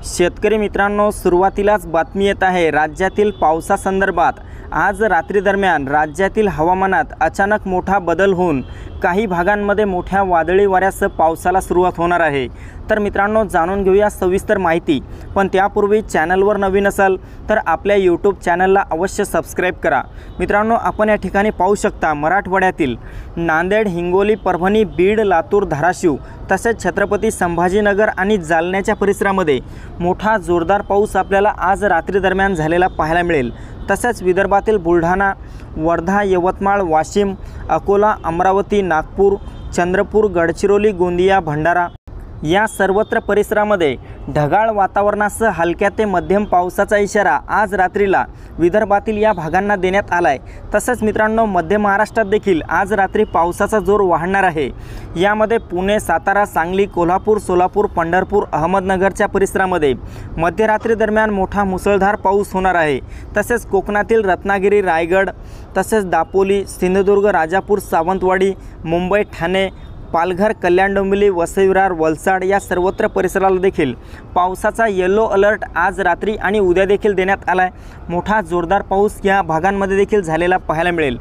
शेतकरी मित्रांनो, सुरुवातीलाच बातमी येत आहे राज्यातील पावसासंदर्भात। आज रात्री दरम्यान राज्यातील हवामानात अचानक मोठा बदल होऊन काही भागांमध्ये मोठ्या वादळी वाऱ्यासह पावसाला सुरुवात होणार आहे। तर मित्रांनो, जाणून घेऊया सविस्तर माहिती। पण त्यापूर्वी चॅनलवर नवीन असाल तर आपल्या यूट्यूब चॅनलला अवश्य सबस्क्राइब करा। मित्रांनो, आपण या ठिकाणी पाहू शकता मराठवाड्यातील नांदेड, हिंगोली, परभणी, बीड, लातूर, धाराशिव तसेच छत्रपती संभाजीनगर आणि जालन्याच्या परिसरामध्ये मोठा जोरदार पाऊस आपल्याला आज रात्री दरम्यान झालेला पाहायला मिळेल। तसेच विदर्भातील बुलढाणा, वर्धा, यवतमाळ, वाशिम, अकोला, अमरावती, नागपूर, चंद्रपूर, गडचिरोली, गोंदिया, भंडारा या सर्वत्र परिसरामध्ये ढगाळ वातावरणासह हलक्या ते मध्यम पावसाचा इशारा आज रात्रीला विदर्भातील या भागांना देण्यात आला आहे। तसेच मित्रांनो, मध्य महाराष्ट्रात देखील आज रात्री पावसाचा जोर वाढणार आहे। यामध्ये पुणे, सातारा, सांगली, कोल्हापूर, सोलापूर, पंढरपूर, अहमदनगरच्या परिसरामध्ये मध्यरात्री दरम्यान मोठा मुसळधार पाऊस होणार आहे। तसेच कोकणातील रत्नागिरी, रायगड तसेच दापोली, सिंधुदुर्ग, राजापूर, सावंतवाडी, मुंबई, ठाणे, पालघर, कल्याण, डोंबिवली, वसई विरार, वलसाड या सर्वत्र परिसराला देखील पावसाचा येलो अलर्ट आज रात्री आणि उद्या देखील देण्यात आला आहे। मोठा जोरदार पाऊस या भागांमध्ये देखील झालेला पाहायला मिळेल।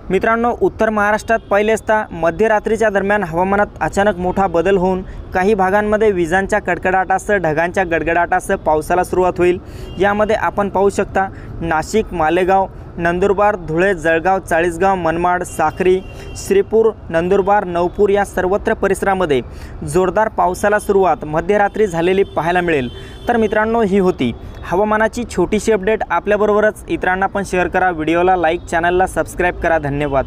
मित्रांनो, उत्तर महाराष्ट्रात पाहिले असता मध्यरात्रीच्या दरम्यान हवामानात अचानक मोठा बदल होऊन काही भागांमध्ये विजांच्या कडकडाटासह ढगांच्या गडगडाटासह पावसाला सुरुवात होईल। यामध्ये आपण पाहू शकता नाशिक, मालेगाव, नंदुरबार, धुळे, जळगाव, चाळीसगाव, मनमाड, साक्री, श्रीपूर, नंदुरबार, नवपूर या सर्वत्र परिसरामध्ये जोरदार पावसाला सुरुवात मध्यरात्री झालेली पाहायला मिळेल। तर मित्रांनो, ही होती हवामानाची छोटीशी अपडेट। आपल्याबरोबरच इतरांना पण शेअर करा, व्हिडिओला लाईक, चॅनलला सबस्क्राईब करा। धन्यवाद।